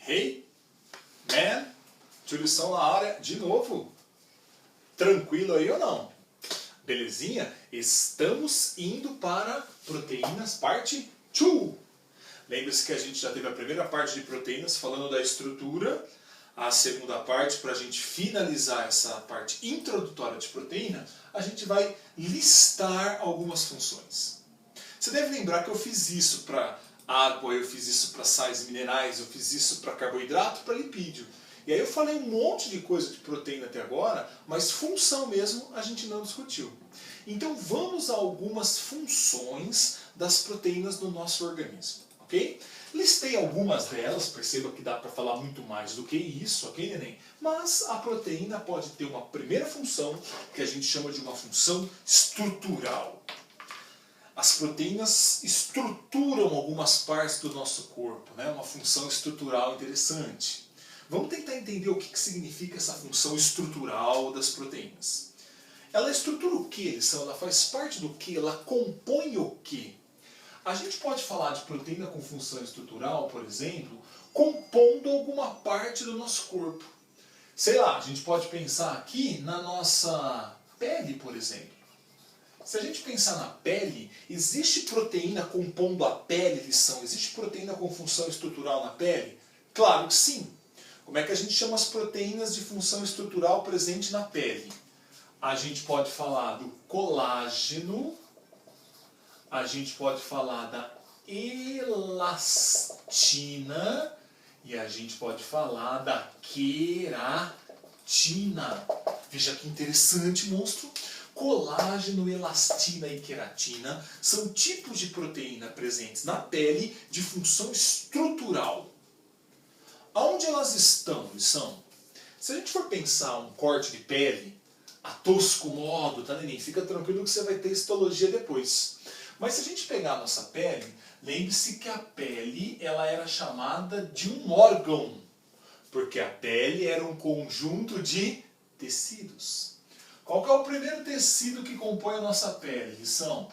Hey, man, lição na área de novo. Tranquilo aí ou não? Belezinha? Estamos indo para proteínas parte 2. Lembre-se que a gente já teve a primeira parte de proteínas falando da estrutura, a segunda parte, para a gente finalizar essa parte introdutória de proteína, a gente vai listar algumas funções. Você deve lembrar que eu fiz isso para água, eu fiz isso para sais minerais, eu fiz isso para carboidrato, para lipídio. E aí eu falei um monte de coisa de proteína até agora, mas função mesmo a gente não discutiu. Então vamos a algumas funções das proteínas do nosso organismo, ok? Listei algumas delas, perceba que dá para falar muito mais do que isso, ok, neném? Mas a proteína pode ter uma primeira função, que a gente chama de uma função estrutural. As proteínas estruturam algumas partes do nosso corpo, né? Uma função estrutural interessante. Vamos tentar entender o que significa essa função estrutural das proteínas. Ela estrutura o que? Ela faz parte do que? Ela compõe o que? A gente pode falar de proteína com função estrutural, por exemplo, compondo alguma parte do nosso corpo. Sei lá, a gente pode pensar aqui na nossa pele, por exemplo. Se a gente pensar na pele, existe proteína compondo a pele, lição? Existe proteína com função estrutural na pele? Claro que sim. Como é que a gente chama as proteínas de função estrutural presente na pele? A gente pode falar do colágeno, a gente pode falar da elastina e a gente pode falar da queratina. Veja que interessante, monstro. Colágeno, elastina e queratina são tipos de proteína presentes na pele de função estrutural. Aonde elas estão, lição? Se a gente for pensar um corte de pele, a tosco modo, tá, neném? Fica tranquilo que você vai ter histologia depois. Mas se a gente pegar a nossa pele, lembre-se que a pele ela era chamada de um órgão, porque a pele era um conjunto de tecidos. Qual que é o primeiro tecido que compõe a nossa pele, lição?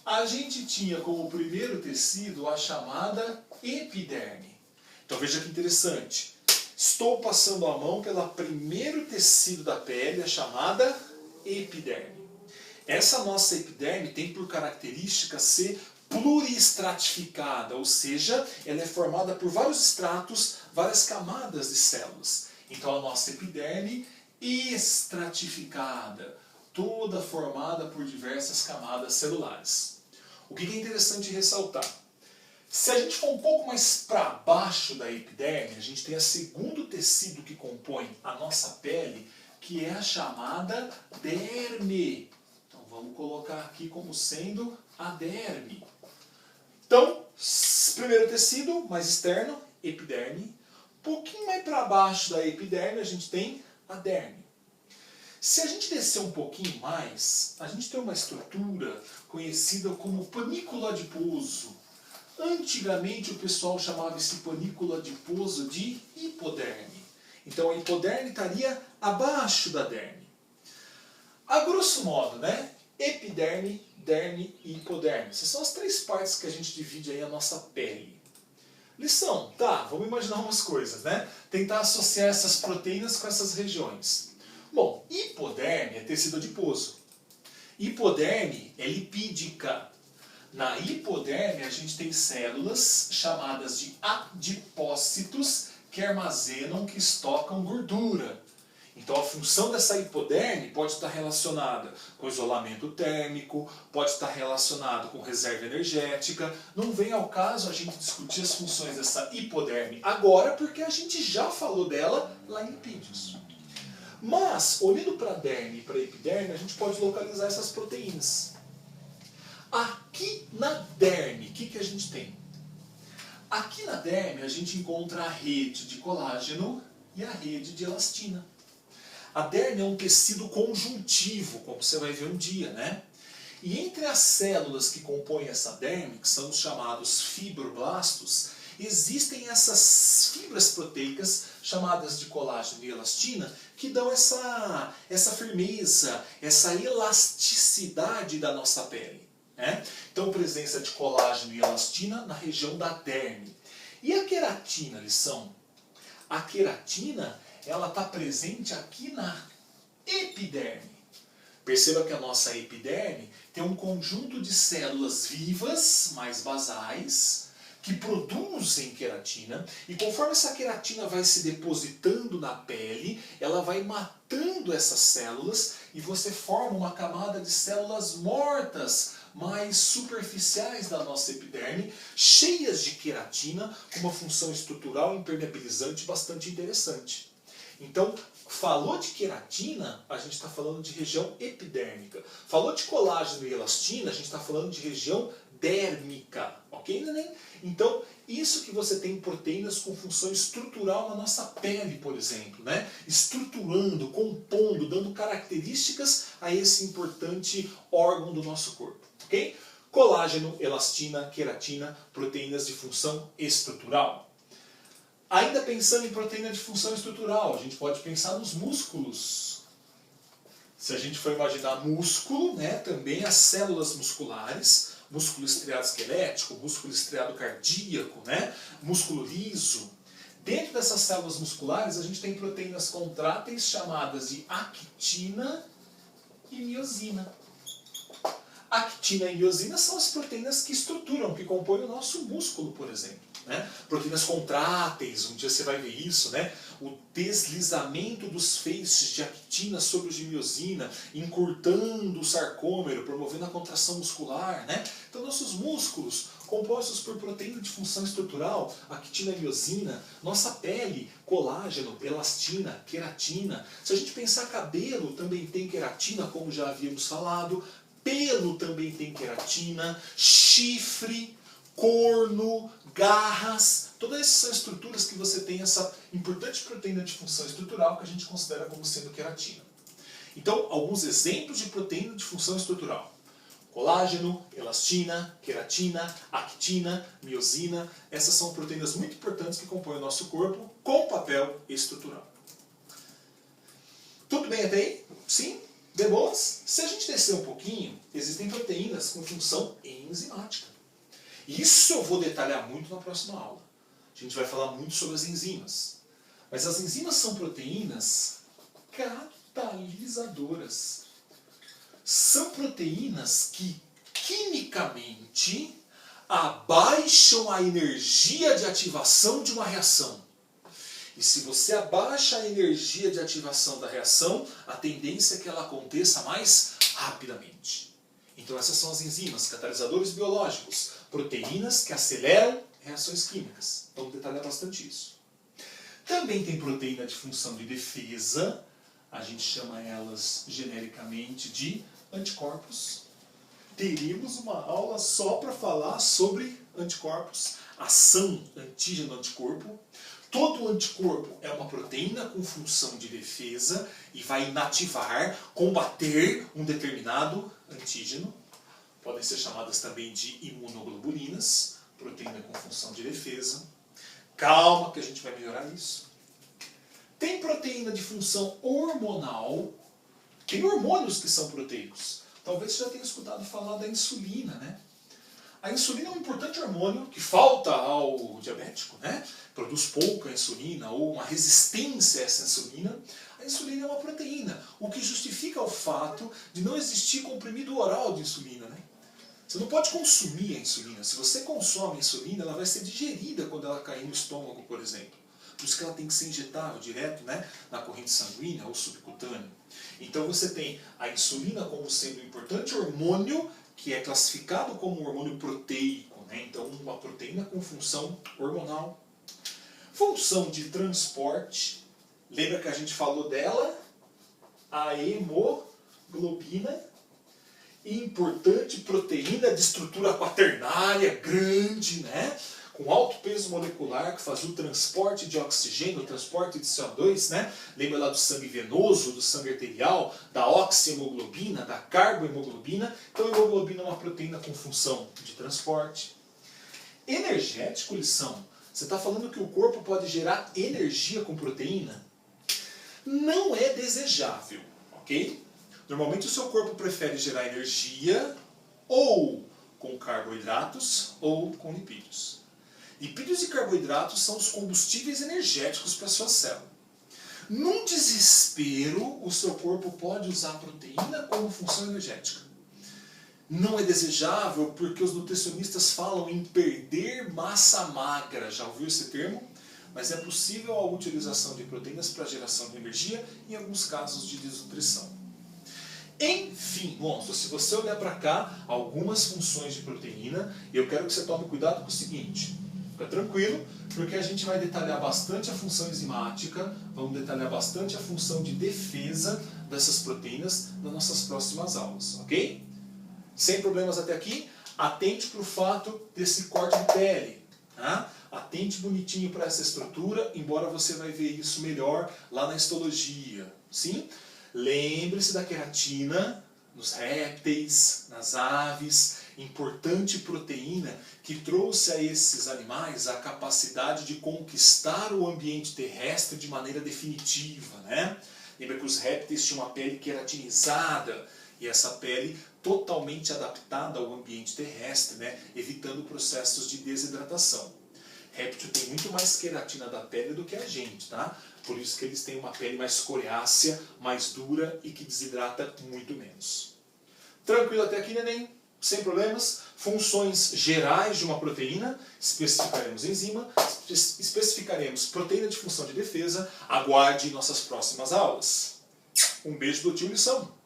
A gente tinha como primeiro tecido a chamada epiderme. Então veja que interessante. Estou passando a mão pelo primeiro tecido da pele, a chamada epiderme. Essa nossa epiderme tem por característica ser pluriestratificada, ou seja, ela é formada por vários estratos, várias camadas de células. Então a nossa epiderme estratificada, toda formada por diversas camadas celulares. O que é interessante ressaltar? Se a gente for um pouco mais para baixo da epiderme, a gente tem o segundo tecido que compõe a nossa pele, que é a chamada derme. Então vamos colocar aqui como sendo a derme. Então, primeiro tecido, mais externo, epiderme. Um pouquinho mais para baixo da epiderme, a gente tem a derme. Se a gente descer um pouquinho mais, a gente tem uma estrutura conhecida como panículo adiposo. Antigamente o pessoal chamava esse panículo adiposo de hipoderme. Então a hipoderme estaria abaixo da derme. A grosso modo, né? Epiderme, derme e hipoderme. Essas são as três partes que a gente divide aí a nossa pele. Lição, tá, vamos imaginar umas coisas, né? Tentar associar essas proteínas com essas regiões. Bom, hipoderme é tecido adiposo. Hipoderme é lipídica. Na hipoderme a gente tem células chamadas de adipócitos que armazenam, que estocam gordura. Então a função dessa hipoderme pode estar relacionada com isolamento térmico, pode estar relacionado com reserva energética. Não vem ao caso a gente discutir as funções dessa hipoderme agora, porque a gente já falou dela lá em lipídios. Mas, olhando para a derme e para a epiderme, a gente pode localizar essas proteínas. Aqui na derme, o que a gente tem? Aqui na derme a gente encontra a rede de colágeno e a rede de elastina. A derme é um tecido conjuntivo, como você vai ver um dia, né? E entre as células que compõem essa derme, que são os chamados fibroblastos, existem essas fibras proteicas, chamadas de colágeno e elastina, que dão essa firmeza, essa elasticidade da nossa pele. Então, presença de colágeno e elastina na região da derme. E a queratina, lição? A queratina, ela está presente aqui na epiderme. Perceba que a nossa epiderme tem um conjunto de células vivas, mais basais, que produzem queratina, e conforme essa queratina vai se depositando na pele, ela vai matando essas células e você forma uma camada de células mortas, mais superficiais da nossa epiderme, cheias de queratina, com uma função estrutural impermeabilizante bastante interessante. Então, falou de queratina, a gente está falando de região epidérmica. Falou de colágeno e elastina, a gente está falando de região dérmica. Ok, neném? Então, isso que você tem proteínas com função estrutural na nossa pele, por exemplo, né? Estruturando, compondo, dando características a esse importante órgão do nosso corpo. Ok? Colágeno, elastina, queratina, proteínas de função estrutural. Ainda pensando em proteína de função estrutural, a gente pode pensar nos músculos. Se a gente for imaginar músculo, né, também as células musculares, músculo estriado esquelético, músculo estriado cardíaco, né, músculo liso. Dentro dessas células musculares, a gente tem proteínas contráteis chamadas de actina e miosina. Actina e miosina são as proteínas que estruturam, que compõem o nosso músculo, por exemplo. Né? Proteínas contráteis, um dia você vai ver isso, né? O deslizamento dos feixes de actina sobre os de miosina, encurtando o sarcômero, promovendo a contração muscular. Né? Então, nossos músculos, compostos por proteína de função estrutural, actina e miosina, nossa pele, colágeno, elastina, queratina. Se a gente pensar cabelo, também tem queratina, como já havíamos falado. Pelo também tem queratina, chifre, corno, garras, todas essas são estruturas que você tem essa importante proteína de função estrutural que a gente considera como sendo queratina. Então, alguns exemplos de proteína de função estrutural. Colágeno, elastina, queratina, actina, miosina, essas são proteínas muito importantes que compõem o nosso corpo com papel estrutural. Tudo bem até aí? Sim? De boas? Se a gente descer um pouquinho, existem proteínas com função enzimática. Isso eu vou detalhar muito na próxima aula. A gente vai falar muito sobre as enzimas. Mas as enzimas são proteínas catalisadoras. São proteínas que, quimicamente, abaixam a energia de ativação de uma reação. E se você abaixa a energia de ativação da reação, a tendência é que ela aconteça mais rapidamente. Então essas são as enzimas, catalisadores biológicos, proteínas que aceleram reações químicas. Vamos detalhar bastante isso. Também tem proteína de função de defesa, a gente chama elas genericamente de anticorpos. Teríamos uma aula só para falar sobre anticorpos, ação antígeno-anticorpo. Todo anticorpo é uma proteína com função de defesa e vai inativar, combater um determinado antígeno. Podem ser chamadas também de imunoglobulinas, proteína com função de defesa. Calma que a gente vai melhorar isso. Tem proteína de função hormonal. Tem hormônios que são proteicos. Talvez você já tenha escutado falar da insulina, né? A insulina é um importante hormônio que falta ao diabético, né? Produz pouca insulina ou uma resistência a essa insulina. A insulina é uma proteína, o que justifica o fato de não existir comprimido oral de insulina, né? Você não pode consumir a insulina. Se você consome a insulina, ela vai ser digerida quando ela cair no estômago, por exemplo. Por isso que ela tem que ser injetável direto, né, na corrente sanguínea ou subcutânea. Então você tem a insulina como sendo um importante hormônio que é classificado como um hormônio proteico, né? Então uma proteína com função hormonal. Função de transporte, lembra que a gente falou dela? A hemoglobina, importante proteína de estrutura quaternária, grande, né? Com alto peso molecular, que faz o transporte de oxigênio, o transporte de CO2, né? Lembra lá do sangue venoso, do sangue arterial, da oxihemoglobina, da carbohemoglobina. Então a hemoglobina é uma proteína com função de transporte. Energético, lição. Você está falando que o corpo pode gerar energia com proteína? Não é desejável, ok? Normalmente o seu corpo prefere gerar energia ou com carboidratos ou com lipídios. Lipídios e carboidratos são os combustíveis energéticos para a sua célula. Num desespero, o seu corpo pode usar a proteína como função energética. Não é desejável porque os nutricionistas falam em perder massa magra. Já ouviu esse termo? Mas é possível a utilização de proteínas para geração de energia em alguns casos de desnutrição. Enfim, monstro, se você olhar para cá, algumas funções de proteína, eu quero que você tome cuidado com o seguinte. Fica tranquilo, porque a gente vai detalhar bastante a função enzimática, vamos detalhar bastante a função de defesa dessas proteínas nas nossas próximas aulas, ok? Sem problemas até aqui, atente para o fato desse corte de pele. Tá? Atente bonitinho para essa estrutura, embora você vai ver isso melhor lá na histologia. Sim? Lembre-se da queratina nos répteis, nas aves, importante proteína que trouxe a esses animais a capacidade de conquistar o ambiente terrestre de maneira definitiva. Né? Lembra que os répteis tinham uma pele queratinizada, e essa pele totalmente adaptada ao ambiente terrestre, né? Evitando processos de desidratação. Réptil tem muito mais queratina da pele do que a gente, tá? Por isso que eles têm uma pele mais coriácea, mais dura e que desidrata muito menos. Tranquilo até aqui, neném? Sem problemas? Funções gerais de uma proteína, especificaremos enzima, especificaremos proteína de função de defesa. Aguarde nossas próximas aulas. Um beijo do tio Lição.